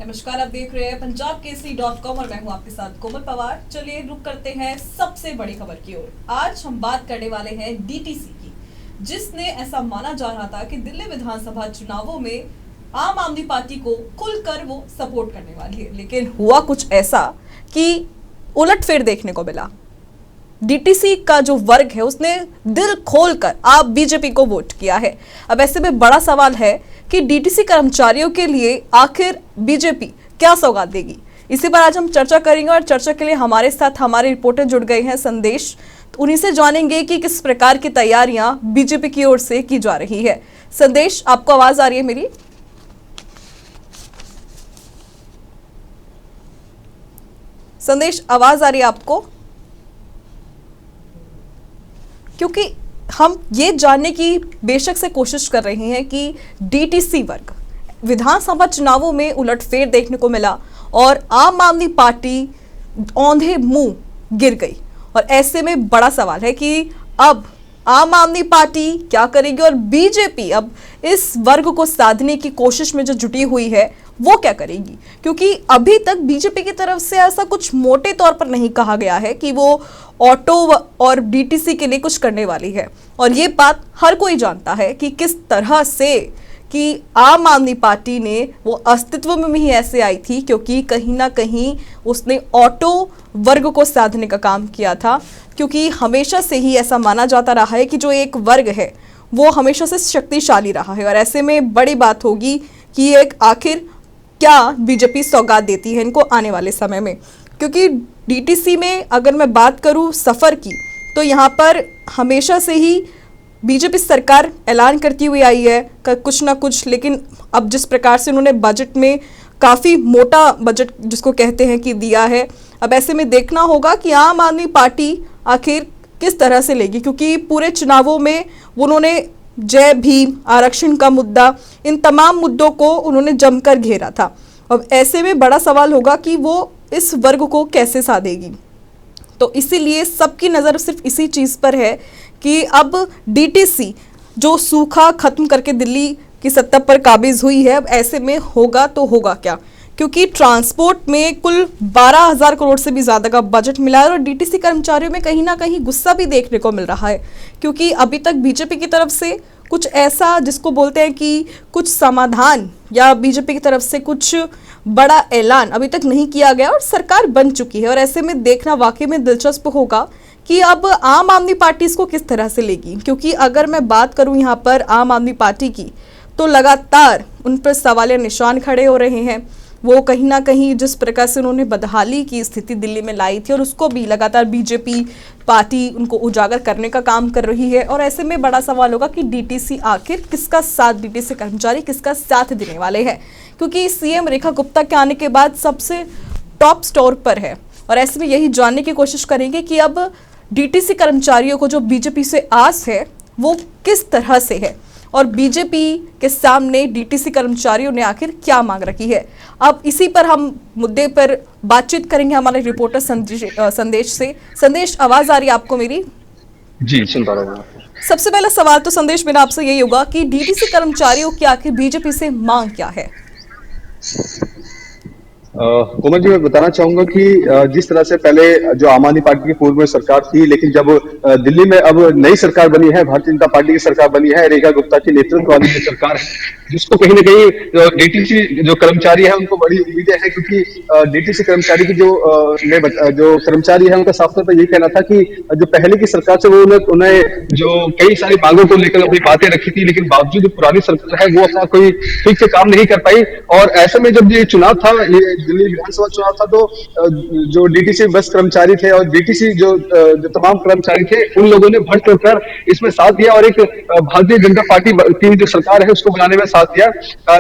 नमस्कार, आप देख रहे हैं punjabkesari.com और मैं हूं आपके साथ कोमल पवार। चलिए रुक करते हैं सबसे बड़ी खबर की ओर। आज हम बात करने वाले हैं डीटीसी की, जिसने ऐसा माना जा रहा था कि दिल्ली विधानसभा चुनावों में आम आदमी पार्टी को खुलकर वो सपोर्ट करने वाली है, लेकिन हुआ कुछ ऐसा कि उलटफेर देखने को मिला। डीटीसी का जो वर्ग है उसने दिल खोलकर आप बीजेपी को वोट किया है। अब ऐसे में बड़ा सवाल है कि डीटीसी कर्मचारियों के लिए आखिर बीजेपी क्या सौगात देगी। इसी पर आज हम चर्चा करेंगे और चर्चा के लिए हमारे साथ हमारे रिपोर्टर जुड़ गए हैं संदेश। तो उन्हीं से जानेंगे कि किस प्रकार की तैयारियां बीजेपी की ओर से की जा रही है। संदेश, आपको आवाज आ रही है मेरी? संदेश, आवाज आ रही है आपको? क्योंकि हम ये जानने की बेशक से कोशिश कर रहे हैं कि डीटीसी वर्ग विधानसभा चुनावों में उलटफेर देखने को मिला और आम आदमी पार्टी औंधे मुंह गिर गई। और ऐसे में बड़ा सवाल है कि अब आम आदमी पार्टी क्या करेगी और बीजेपी अब इस वर्ग को साधने की कोशिश में जो जुटी हुई है वो क्या करेगी, क्योंकि अभी तक बीजेपी की तरफ से ऐसा कुछ मोटे तौर पर नहीं कहा गया है कि वो ऑटो और डीटीसी के लिए कुछ करने वाली है। और ये बात हर कोई जानता है कि किस तरह से कि आम आदमी पार्टी ने वो अस्तित्व में ही ऐसे आई थी क्योंकि कहीं ना कहीं उसने ऑटो वर्ग को साधने का काम किया था। क्योंकि हमेशा से ही ऐसा माना जाता रहा है कि जो एक वर्ग है वो हमेशा से शक्तिशाली रहा है। और ऐसे में बड़ी बात होगी कि एक आखिर क्या बीजेपी सौगात देती है इनको आने वाले समय में। क्योंकि डीटीसी में अगर मैं बात करूं सफ़र की, तो यहाँ पर हमेशा से ही बीजेपी सरकार ऐलान करती हुई आई है कुछ ना कुछ, लेकिन अब जिस प्रकार से उन्होंने बजट में काफ़ी मोटा बजट जिसको कहते हैं कि दिया है, अब ऐसे में देखना होगा कि आम आदमी पार्टी आखिर किस तरह से लेगी। क्योंकि पूरे चुनावों में उन्होंने जय भीम, आरक्षण का मुद्दा, इन तमाम मुद्दों को उन्होंने जमकर घेरा था। अब ऐसे में बड़ा सवाल होगा कि वो इस वर्ग को कैसे साधेगी। तो इसीलिए सबकी नज़र सिर्फ इसी चीज़ पर है कि अब डीटीसी जो सूखा खत्म करके दिल्ली की सत्ता पर काबिज हुई है, अब ऐसे में होगा तो होगा क्या। क्योंकि ट्रांसपोर्ट में कुल 12,000 करोड़ से भी ज़्यादा का बजट मिला है और डीटीसी कर्मचारियों में कहीं ना कहीं गुस्सा भी देखने को मिल रहा है। क्योंकि अभी तक बीजेपी की तरफ से कुछ ऐसा जिसको बोलते हैं कि कुछ समाधान या बीजेपी की तरफ से कुछ बड़ा ऐलान अभी तक नहीं किया गया और सरकार बन चुकी है। और ऐसे में देखना वाकई में दिलचस्प होगा कि अब आम आदमी पार्टी इसको किस तरह से लेगी। क्योंकि अगर मैं बात करूं यहाँ पर आम आदमी पार्टी की, तो लगातार उन पर सवालिया निशान खड़े हो रहे हैं। वो कहीं ना कहीं जिस प्रकार से उन्होंने बदहाली की स्थिति दिल्ली में लाई थी और उसको भी लगातार बीजेपी पार्टी उनको उजागर करने का काम कर रही है। और ऐसे में बड़ा सवाल होगा कि डीटीसी आखिर किसका साथ, डीटीसी कर्मचारी किसका साथ देने वाले हैं। क्योंकि सीएम रेखा गुप्ता के आने के बाद सबसे टॉप स्टोर पर है। और ऐसे में यही जानने की कोशिश करेंगे कि अब डीटीसी कर्मचारियों को जो बीजेपी से आस है वो किस तरह से है और बीजेपी के सामने डीटीसी कर्मचारियों ने आखिर क्या मांग रखी है। अब इसी पर हम मुद्दे पर बातचीत करेंगे हमारे रिपोर्टर संदेश से। संदेश, आवाज आ रही है आपको मेरी? जी, सुन पा रहा हूँ। सबसे पहला सवाल तो संदेश मेरा आपसे यही होगा कि डीटीसी कर्मचारियों की आखिर बीजेपी से मांग क्या है? कोमल जी, मैं बताना चाहूंगा कि जिस तरह से पहले जो आम आदमी पार्टी की पूर्व में सरकार थी, लेकिन जब दिल्ली में अब नई सरकार बनी है, भारतीय जनता पार्टी की सरकार बनी है, रेखा गुप्ता की नेतृत्व वाली जो सरकार है, जिसको कहीं ना कहीं डीटीसी जो कर्मचारी है उनको बड़ी उम्मीदें हैं। क्योंकि डीटीसी कर्मचारी की जो कर्मचारी है उनका साफ तौर पर यही कहना था कि जो पहले की सरकार से वो उन्हें जो कई सारी मांगों को लेकर अपनी बातें रखी थी, लेकिन बावजूद जो पुरानी सरकार है वो अपना कोई ठीक से काम नहीं कर पाई। और ऐसे में जब ये चुनाव था, दिल्ली विधानसभा चुनाव था, तो जो डीटीसी बस कर्मचारी थे और डीटीसी जो तमाम कर्मचारी थे, उन लोगों ने बढ़ चढ़ कर इसमें साथ दिया और एक भारतीय जनता पार्टी की जो सरकार है उसको बनाने में साथ दिया।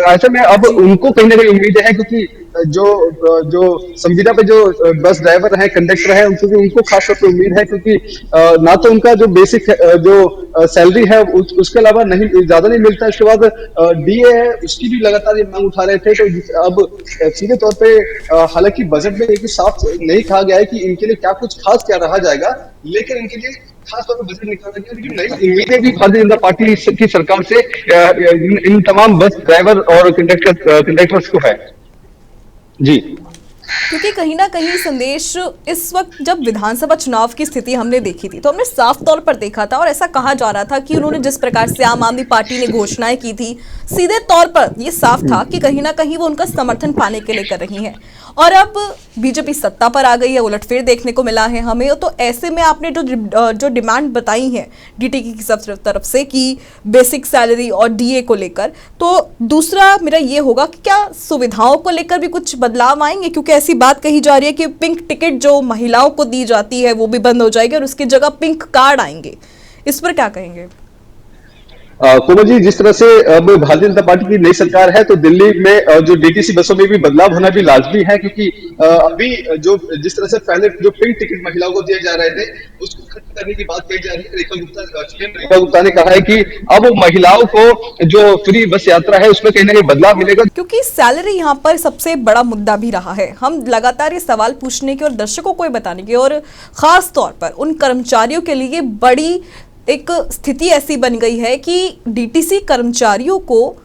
ऐसे में अब उनको कहीं ना कहीं उम्मीदें हैं, क्योंकि जो संविदा पे जो बस ड्राइवर है, कंडक्टर है, उनको खास तौर पर उम्मीद है। क्योंकि ना तो उनका जो बेसिक जो सैलरी है उसके अलावा नहीं ज्यादा नहीं मिलता। इसके बाद डीए है, उसकी भी लगातार ये मांग उठा रहे थे। तो अब सीधे तौर पे हालांकि बजट में एक साफ नहीं कहा गया है कि इनके लिए क्या कुछ खास क्या रहा जाएगा, लेकिन इनके लिए खास तौर पर बजट निकाला गया। लेकिन नई उम्मीदें भी भारतीय जनता पार्टी की सरकार से इन तमाम बस ड्राइवर और कंडक्टर्स को है। जी। क्योंकि कहीं ना कहीं संदेश इस वक्त जब विधानसभा चुनाव की स्थिति हमने देखी थी तो हमने साफ तौर पर देखा था और ऐसा कहा जा रहा था कि उन्होंने जिस प्रकार से आम आदमी पार्टी ने घोषणाएं की थी सीधे तौर पर ये साफ था कि कहीं ना कहीं वो उनका समर्थन पाने के लिए कर रही हैं। और अब बीजेपी सत्ता पर आ गई है, उलटफेर देखने को मिला है हमें। तो ऐसे में आपने जो डिमांड बताई है डीटी की सब तरफ से कि बेसिक सैलरी और डीए को लेकर, तो दूसरा मेरा ये होगा कि क्या सुविधाओं को लेकर भी कुछ बदलाव आएंगे? क्योंकि ऐसी बात कही जा रही है कि पिंक टिकट जो महिलाओं को दी जाती है वो भी बंद हो जाएगी और उसकी जगह पिंक कार्ड आएंगे। इस पर क्या कहेंगे? कोमल जी, जिस तरह से अब भारतीय जनता पार्टी की नई सरकार है तो दिल्ली में जो डीटीसी बसों में भी बदलाव होना भी लाजमी है, क्योंकि अभी जो जिस तरह से पहले जो पिंक टिकट महिलाओं को दिए जा रहे थे उसको खत्म करने की बात कही जा रही है। रेखा गुप्ता ने कहा है कि अब महिलाओं को जो फ्री बस यात्रा है उसमें कहीं ना कहीं बदलाव मिलेगा। क्योंकि सैलरी यहाँ पर सबसे बड़ा मुद्दा भी रहा है। हम लगातार ये सवाल पूछने के और दर्शकों को बताने के और खास तौर पर उन कर्मचारियों के लिए बड़ी एक स्थिति ऐसी बन गई है कि डीटीसी कर्मचारियों को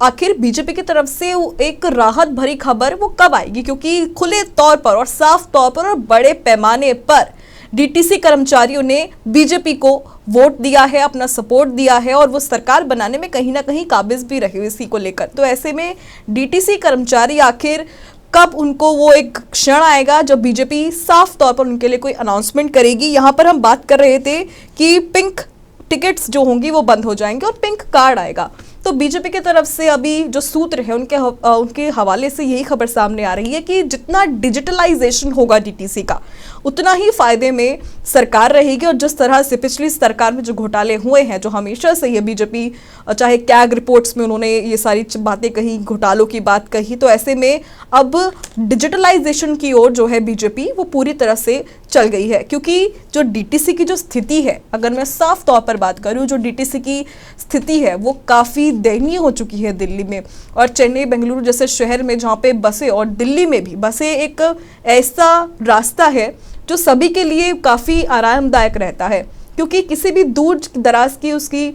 आखिर बीजेपी की तरफ से एक राहत भरी खबर वो कब आएगी? क्योंकि खुले तौर पर और साफ तौर पर और बड़े पैमाने पर डीटीसी कर्मचारियों ने बीजेपी को वोट दिया है, अपना सपोर्ट दिया है और वो सरकार बनाने में कहीं ना कहीं काबिज भी रहे इसी को लेकर। तो ऐसे में डीटीसी कर्मचारी आखिर कब उनको वो एक क्षण आएगा जब बीजेपी साफ तौर पर उनके लिए कोई अनाउंसमेंट करेगी? यहाँ पर हम बात कर रहे थे कि पिंक टिकट्स जो होंगी वो बंद हो जाएंगे और पिंक कार्ड आएगा। तो बीजेपी की तरफ से अभी जो सूत्र है उनके हवाले से यही खबर सामने आ रही है कि जितना डिजिटलाइजेशन होगा डीटीसी का उतना ही फायदे में सरकार रहेगी। और जिस तरह से पिछली सरकार में जो घोटाले हुए हैं, जो हमेशा से ये बीजेपी चाहे कैग रिपोर्ट्स में उन्होंने ये सारी बातें कही, घोटालों की बात कही, तो ऐसे में अब डिजिटलाइजेशन की ओर जो है बीजेपी वो पूरी तरह से चल गई है। क्योंकि जो डीटीसी की जो स्थिति है, अगर मैं साफ तौर पर बात करूं, जो डीटीसी की स्थिति है वो काफ़ी दयनीय हो चुकी है दिल्ली में और चेन्नई बेंगलुरु जैसे शहर में, जहाँ पे बसें और दिल्ली में भी बसें एक ऐसा रास्ता है जो सभी के लिए काफ़ी आरामदायक रहता है। क्योंकि किसी भी दूर दराज की उसकी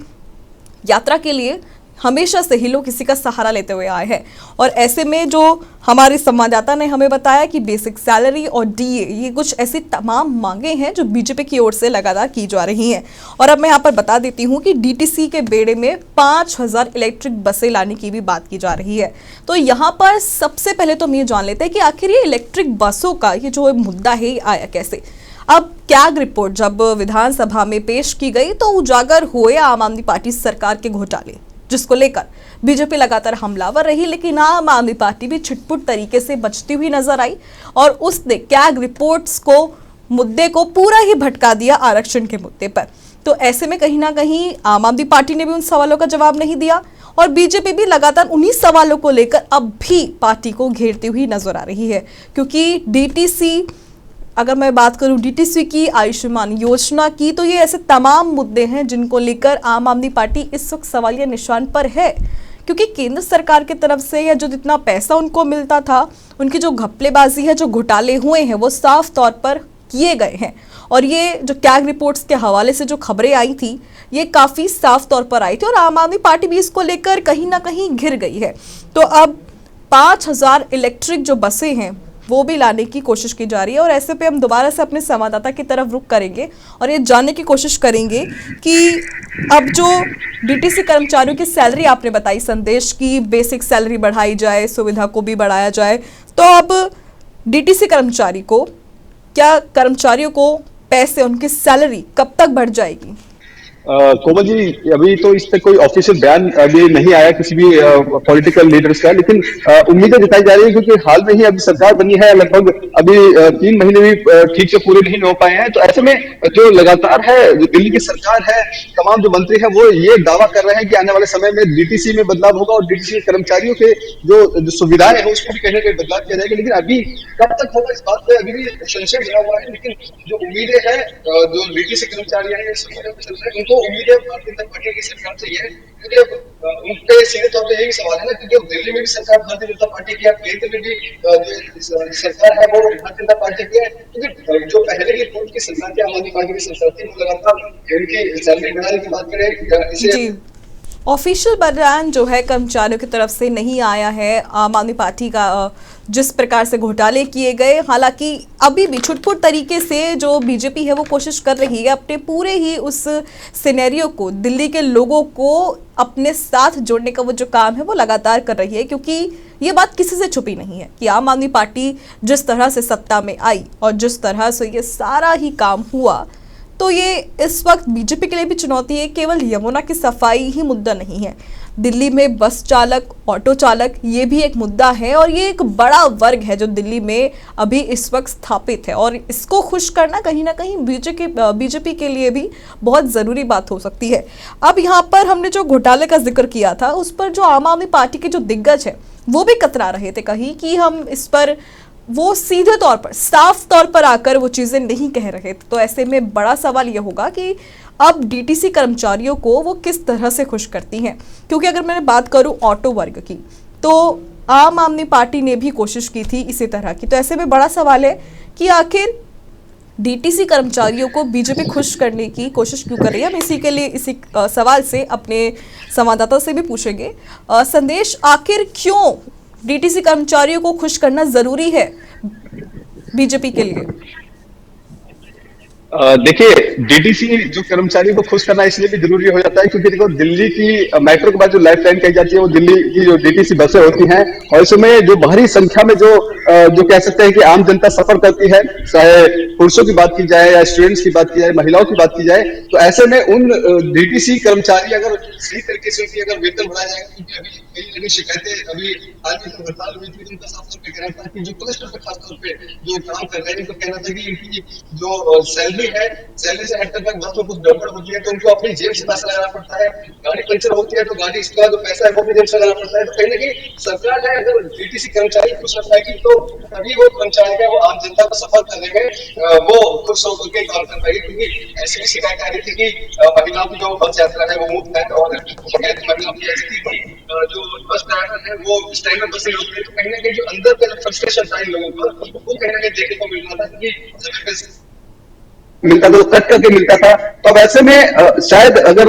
यात्रा के लिए हमेशा से ही लोग किसी का सहारा लेते हुए आए हैं। और ऐसे में जो हमारे संवाददाता ने हमें बताया कि बेसिक सैलरी और डीए, ये कुछ ऐसी तमाम मांगे हैं जो बीजेपी की ओर से लगातार की जा रही हैं। और अब मैं यहाँ पर बता देती हूँ कि डीटीसी के बेड़े में 5000 इलेक्ट्रिक बसें लाने की भी बात की जा रही है। तो यहाँ पर सबसे पहले तो हम ये जान लेते हैं कि आखिर ये इलेक्ट्रिक बसों का ये जो मुद्दा है ये आया कैसे। अब कैग रिपोर्ट जब विधानसभा में पेश की गई तो उजागर हुए आम आदमी पार्टी सरकार के घोटाले, जिसको लेकर बीजेपी लगातार हमलावर रही, लेकिन आम आदमी पार्टी भी छिटपुट तरीके से बचती हुई नजर आई और उसने कैग रिपोर्ट्स को मुद्दे को पूरा ही भटका दिया आरक्षण के मुद्दे पर। तो ऐसे में कहीं ना कहीं आम आदमी पार्टी ने भी उन सवालों का जवाब नहीं दिया और बीजेपी भी लगातार उन्हीं सवालों को लेकर अब भी पार्टी को घेरती हुई नजर आ रही है। क्योंकि डीटीसी, अगर मैं बात करूं डीटीसी की, आयुष्मान योजना की, तो ये ऐसे तमाम मुद्दे हैं जिनको लेकर आम आदमी पार्टी इस वक्त सवालिया निशान पर है। क्योंकि केंद्र सरकार की तरफ से या जो जितना पैसा उनको मिलता था, उनकी जो घपलेबाजी है, जो घोटाले हुए हैं वो साफ तौर पर किए गए हैं। और ये जो कैग रिपोर्ट्स के हवाले से जो खबरें आई थी ये काफ़ी साफ तौर पर आई थी और आम आदमी पार्टी भी इसको लेकर कहीं ना कहीं घिर गई है। तो अब 5000 इलेक्ट्रिक जो बसें हैं वो भी लाने की कोशिश की जा रही है। और ऐसे पे हम दोबारा से अपने संवाददाता की तरफ रुख करेंगे और ये जानने की कोशिश करेंगे कि अब जो डीटीसी कर्मचारियों की सैलरी आपने बताई संदेश की, बेसिक सैलरी बढ़ाई जाए, सुविधा को भी बढ़ाया जाए, तो अब डीटीसी कर्मचारियों को पैसे, उनकी सैलरी कब तक बढ़ जाएगी? कोमल जी, अभी तो इस पे कोई ऑफिशियल बयान अभी नहीं आया किसी भी पॉलिटिकल लीडर्स का, लेकिन उम्मीदें जताई जा रही है क्योंकि हाल में ही अभी सरकार बनी है, लगभग अभी 3 महीने भी ठीक से पूरे नहीं हो पाए हैं। तो ऐसे में जो लगातार है जो दिल्ली की सरकार है, तमाम जो मंत्री है वो ये दावा कर रहे हैं कि आने वाले समय में डीटीसी में बदलाव होगा और डीटीसी कर्मचारियों के जो सुविधाएं है उसको भी कहीं ना कहीं बदलाव किया जाएगा। लेकिन अभी कब तक होगा इस बात पे अभी भी संशय बना हुआ है। लेकिन जो उम्मीदें हैं जो डीटीसी कर्मचारी है तो उम्मीद है भारतीय जनता पार्टी की सरकार से है, क्योंकि उनके सीधे तौर पर यही सवाल है ना, क्योंकि दिल्ली में भी सरकार भारतीय जनता पार्टी की है, केंद्र में भी सरकार है वो भारतीय जनता पार्टी की है। क्योंकि जो पहले की पूर्व की सरकार थी, आम आदमी पार्टी की सरकार थी, वो लगातार इनकी सैलरी बढ़ाने की बात करें इसे ऑफिशियल बयान जो है कर्मचारियों की तरफ से नहीं आया है आम आदमी पार्टी का, जिस प्रकार से घोटाले किए गए। हालांकि अभी भी छुटपुट तरीके से जो बीजेपी है वो कोशिश कर रही है अपने पूरे ही उस सिनेरियो को, दिल्ली के लोगों को अपने साथ जोड़ने का वो जो काम है वो लगातार कर रही है, क्योंकि ये बात किसी से छुपी नहीं है कि आम आदमी पार्टी जिस तरह से सत्ता में आई और जिस तरह से ये सारा ही काम हुआ, तो ये इस वक्त बीजेपी के लिए भी चुनौती है। केवल यमुना की सफाई ही मुद्दा नहीं है, दिल्ली में बस चालक, ऑटो चालक, ये भी एक मुद्दा है और ये एक बड़ा वर्ग है जो दिल्ली में अभी इस वक्त स्थापित है, और इसको खुश करना कहीं ना कहीं बीजेपी के लिए भी बहुत ज़रूरी बात हो सकती है। अब यहाँ पर हमने जो घोटाले का जिक्र किया था उस पर जो आम आदमी पार्टी के जो दिग्गज है वो भी कतरा रहे थे कहीं कि हम इस पर, वो सीधे तौर पर, साफ तौर पर आकर वो चीज़ें नहीं कह रहे थे। तो ऐसे में बड़ा सवाल ये होगा कि अब डीटीसी कर्मचारियों को वो किस तरह से खुश करती हैं, क्योंकि अगर मैं बात करूं ऑटो वर्ग की तो आम आदमी पार्टी ने भी कोशिश की थी इसी तरह की। तो ऐसे में बड़ा सवाल है कि आखिर डीटीसी कर्मचारियों को बीजेपी खुश करने की कोशिश क्यों कर रही है। हम इसी के लिए इसी सवाल से अपने संवाददाता से भी पूछेंगे। संदेश, आखिर क्यों डीटीसी कर्मचारियों को खुश करना जरूरी है बीजेपी के लिए? देखिए, डीटीसी जो कर्मचारियों को खुश करना इसलिए भी जरूरी हो जाता है क्योंकि देखो, दिल्ली की मेट्रो के बाद जो लाइफ लाइन कही जाती है वो दिल्ली की जो डीटीसी बसें होती हैं, और इसमें जो भारी संख्या में जो कह सकते हैं कि आम जनता सफर करती है, चाहे पुरुषों की बात की जाए या स्टूडेंट्स की बात की जाए, महिलाओं की बात की जाए, तो ऐसे में उन डीटीसी कर्मचारी अगर सही तरीके से उनकी अगर वेतन बढ़ाया जाए, क्योंकि अभी कई जगह शिकायतें, अभी हाल में हड़ताल हुई थी, उनका साफ तौर पर कहना था कि जो क्लस्टर पे खासतौर पे जो काम कर रहे हैं, उनका कहना था कि इनकी जो सैलरी है, सैलरी से हटकर बस में कुछ गड़बड़ होती है तो उनको अपनी जेब से पैसा लगाना पड़ता है, गाड़ी पंचर होती है तो गाड़ी इसका जो पैसा है वो भी जेब से लगाना पड़ता है। तो कहीं ना कहीं सरकार है अगर डीटीसी कर्मचारी खुश रख पाएगी तो तभी वो कर्मचारी है वो आम जनता को सफर करने में वो खुश होकर के काम कर पाएगी, क्योंकि ऐसी भी शिकायत आ रही थी कि महिलाओं की जो बस यात्रा है वो मुफ्त है, और महिलाओं की ऐसी थी कि जो बस ड्राइवर है वो इस टाइम में बस नहीं होती है। तो कहीं ना कहीं जो अंदर का फ्रस्ट्रेशन था इन लोगों का वो कहीं ना कहीं देखने को मिल रहा था, क्योंकि मिलता था तो कट करके मिलता था। तो अब ऐसे में शायद अगर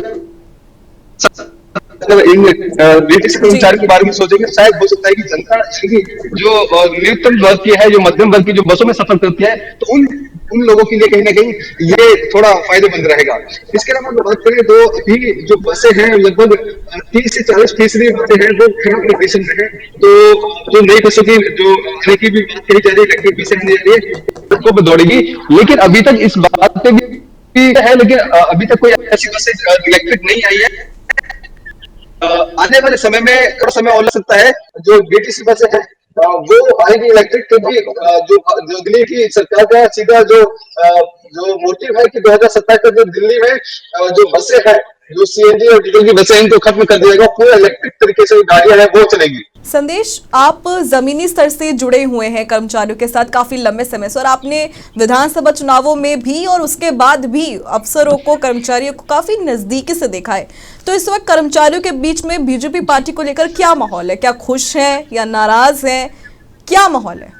इन डीटीसी कर्मचारी के बारे में सोचेंगे, शायद हो सकता है कि जनता जो न्यूनतम वर्ग की है, जो मध्यम वर्ग की जो बसों में सफर करती है, तो उन लोगों के लिए कहीं ना कहीं ये थोड़ा फायदेमंद रहेगा। इसके अलावा अगर बात करें तो अभी जो बसें हैं लगभग 30 से 40% बसें हैं वो खराब कंडीशन में है। तो जो नई बसों की जो आने की भी बात कही जा रही है, इलेक्ट्रिक बसें आने जा रही है तो दौड़ेगी, लेकिन अभी तक इस बात पे भी है, लेकिन अभी तक कोई ऐसी बसें इलेक्ट्रिक नहीं आई है। आने वाले समय में थोड़ा समय और लग सकता है। जो डीटीसी बसें हैं वो आएगी इलेक्ट्रिक, क्योंकि जो दिल्ली की सरकार का सीधा जो मोटिव है कि 2027 तक जो दिल्ली में जो बसें हैं, जो सीएनजी और डीजल की बसें इनको खत्म कर दिया जाएगा, पूरा इलेक्ट्रिक तरीके से गाड़ियां हैं वो चलेगी। संदेश, आप जमीनी स्तर से जुड़े हुए हैं कर्मचारियों के साथ काफी लंबे समय से, और आपने विधानसभा चुनावों में भी और उसके बाद भी अफसरों को, कर्मचारियों को काफी नजदीकी से देखा है। तो इस वक्त कर्मचारियों के बीच में बीजेपी पार्टी को लेकर क्या माहौल है? क्या खुश है या नाराज है? क्या माहौल है?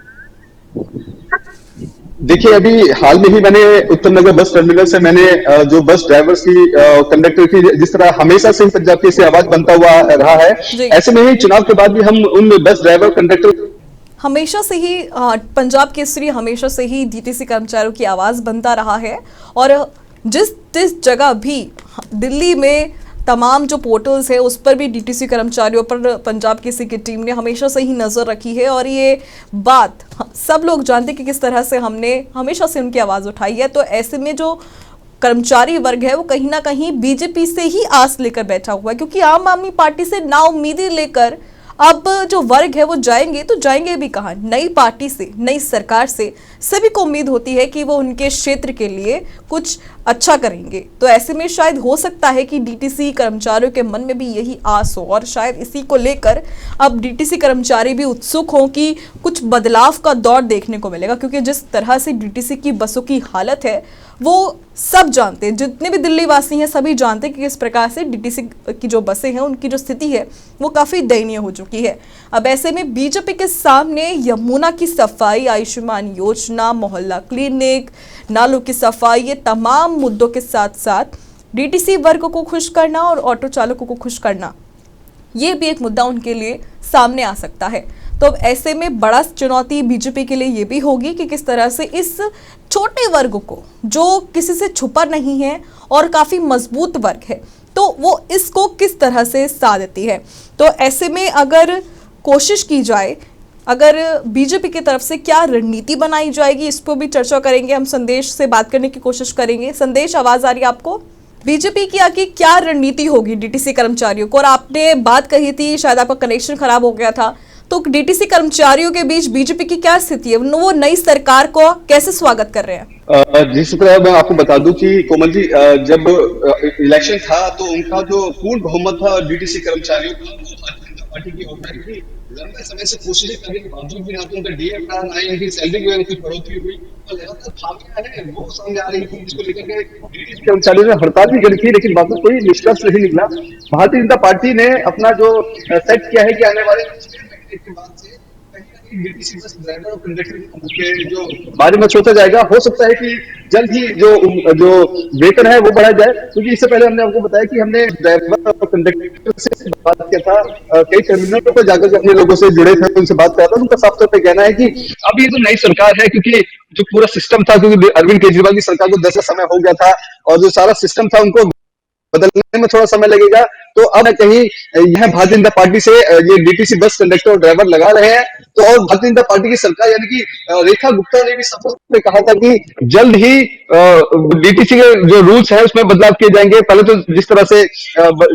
देखिए, अभी हाल में ही मैंने उत्तम नगर बस टर्मिनल से मैंने जो बस ड्राइवर्स की, कंडक्टर की, जिस तरह हमेशा से पंजाब की से आवाज बनता हुआ रहा है, ऐसे में ही चुनाव के बाद भी हम उन बस ड्राइवर कंडक्टर हमेशा से ही पंजाब केसरी हमेशा से ही डीटीसी कर्मचारियों की आवाज बनता रहा है, और जिस जगह भी दिल्ली में तमाम जो पोर्टल्स है उस पर भी डीटीसी कर्मचारियों पर पंजाब केसरी की टीम ने हमेशा से ही नज़र रखी है, और ये बात सब लोग जानते हैं कि किस तरह से हमने हमेशा से उनकी आवाज़ उठाई है। तो ऐसे में जो कर्मचारी वर्ग है वो कहीं ना कहीं बीजेपी से ही आस लेकर बैठा हुआ है, क्योंकि आम आदमी पार्टी से नाउम्मीदी लेकर अब जो वर्ग है वो जाएंगे, तो जाएंगे भी कहाँ? नई पार्टी से, नई सरकार से सभी को उम्मीद होती है कि वो उनके क्षेत्र के लिए कुछ अच्छा करेंगे। तो ऐसे में शायद हो सकता है कि डीटीसी कर्मचारियों के मन में भी यही आस हो, और शायद इसी को लेकर अब डीटीसी कर्मचारी भी उत्सुक हों कि कुछ बदलाव का दौर देखने को मिलेगा, क्योंकि जिस तरह से डीटीसी की बसों की हालत है वो सब जानते हैं, जितने भी दिल्ली वासी हैं सभी जानते हैं कि किस प्रकार से डीटीसी की जो बसें हैं उनकी जो स्थिति है वो काफ़ी दयनीय हो चुकी है। अब ऐसे में बीजेपी के सामने यमुना की सफाई, आयुष्मान योजना, मोहल्ला क्लिनिक, नालों की सफाई, ये तमाम मुद्दों के साथ साथ डीटीसी वर्ग को खुश करना और ऑटो चालकों को खुश करना, ये भी एक मुद्दा उनके लिए सामने आ सकता है। तो अब ऐसे में बड़ा चुनौती बीजेपी के लिए ये भी होगी कि किस तरह से इस छोटे वर्ग को, जो किसी से छुपा नहीं है और काफी मजबूत वर्ग है, तो वो इसको किस तरह से साथ देती है। तो ऐसे में अगर कोशिश की जाए, अगर बीजेपी की तरफ से क्या रणनीति बनाई जाएगी, इस पर भी चर्चा करेंगे। हम संदेश से बात करने की कोशिश करेंगे। संदेश, आवाज आ रही है आपको? बीजेपी की आगे क्या रणनीति होगी डीटीसी कर्मचारियों को? और आपने बात कही थी, शायद आपका कनेक्शन खराब हो गया था, तो डीटीसी कर्मचारियों के बीच बीजेपी की क्या स्थिति है? वो नई सरकार को कैसे स्वागत कर रहे हैं? जिस तरह मैं आपको बता दूं कि कोमल जी, जब इलेक्शन था तो उनका जो पूर्ण बहुमत था डीटीसी कर्मचारियों का, वो भारतीय जनता पार्टी की होता है कि लंबे समय से कोशिशें करने के बावजूद भी ना तो उनका डीए बढ़ा, ना ही उनकी सैलरी में कुछ बढ़ोतरी हुई, तो लगातार खामियां हैं वो सामने आ रही थी, जिसको लेकर के डीटीसी कर्मचारियों ने हड़ताल भी करी थी, लेकिन बाद में कोई निष्कर्ष नहीं निकला। भारतीय जनता पार्टी ने अपना जो सेट किया है कि आने वाले के बाद से डीटीसी बस ड्राइवर और कंडक्टर के जो बारे में सोचा जाएगा। हो सकता है कि जल्द ही जो वेतन है वो बढ़ाया जाए, क्योंकि इससे पहले हमने आपको बताया कि हमने ड्राइवर और कंडक्टर से बात किया था, कई टर्मिनलों पर जाकर अपने लोगों से जुड़े थे, उनसे बात किया था। उनका साफ तौर पर कहना है कि अब ये जो नई सरकार है, क्योंकि जो पूरा सिस्टम था, क्योंकि अरविंद केजरीवाल की सरकार को 10 समय हो गया था और जो सारा सिस्टम था उनको बदलने में थोड़ा समय लगेगा, तो अब कहीं यह भारतीय जनता पार्टी से ये डीटीसी बस कंडक्टर और ड्राइवर लगा रहे हैं। तो और भारतीय जनता पार्टी की सरकार यानी कि रेखा गुप्ता ने भी शपथ में कहा था कि जल्द ही डीटीसी के जो रूल्स हैं उसमें बदलाव किए जाएंगे। पहले तो जिस तरह से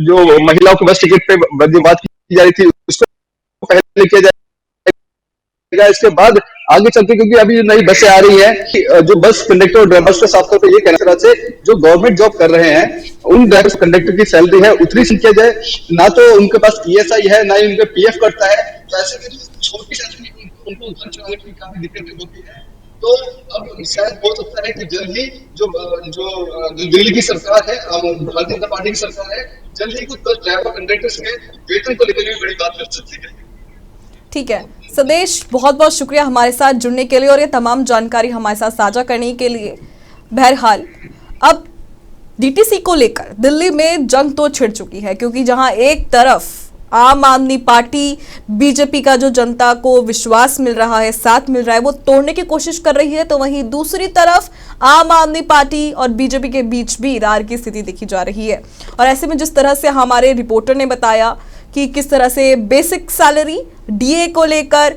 जो महिलाओं की बस टिकट पे जो बात की जा रही थी उसको पहले किया जाएगा, इसके बाद आगे चलते, क्योंकि अभी जो नई बसें आ रही हैं, जो बस कंडक्टर और ड्राइवर्स के साफ तौर पर ये कहना से जो गवर्नमेंट जॉब कर रहे हैं उन ड्राइवर्स कंडक्टर की सैलरी है उतनी सी किया जाए, ना तो उनके पास ईएसआई है ना ही उनके पीएफ कटता है, तो ऐसे में छोटी सैलरी उनको घर चलाने की काफी दिक्कतें होती है। तो अब शायद हो सकता है कि जल्द ही जो दिल्ली की सरकार है, भारतीय जनता पार्टी की सरकार है, जल्द ही कुछ ड्राइवर कंडक्टर्स के वेतन को लेकर भी बड़ी बात कर सकती है। ठीक है संदेश, बहुत बहुत शुक्रिया हमारे साथ जुड़ने के लिए और ये तमाम जानकारी हमारे साथ साझा करने के लिए। बहरहाल अब डीटीसी को लेकर दिल्ली में जंग तो छिड़ चुकी है, क्योंकि जहां एक तरफ आम आदमी पार्टी बीजेपी का जो जनता को विश्वास मिल रहा है, साथ मिल रहा है, वो तोड़ने की कोशिश कर रही है, तो वहीं दूसरी तरफ आम आदमी पार्टी और बीजेपी के बीच भी रार की स्थिति देखी जा रही है। और ऐसे में जिस तरह से हमारे रिपोर्टर ने बताया कि किस तरह से बेसिक सैलरी, डीए को लेकर,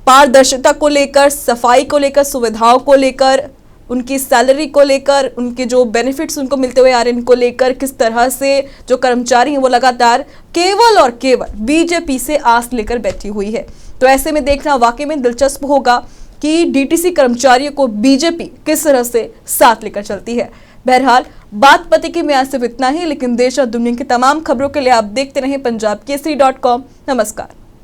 पारदर्शिता को लेकर, सफाई को लेकर, सुविधाओं को लेकर, उनकी सैलरी को लेकर, उनके जो बेनिफिट्स उनको मिलते हुए आ रहे हैं इनको लेकर, किस तरह से जो कर्मचारी हैं वो लगातार केवल और केवल बीजेपी से आस लेकर बैठी हुई है। तो ऐसे में देखना वाकई में दिलचस्प होगा कि डीटीसी कर्मचारियों को बीजेपी किस तरह से साथ लेकर चलती है। बहरहाल बात पते की में आज सिर्फ इतना ही, लेकिन देश और दुनिया की तमाम खबरों के लिए आप देखते रहें पंजाब केसरी.com। नमस्कार।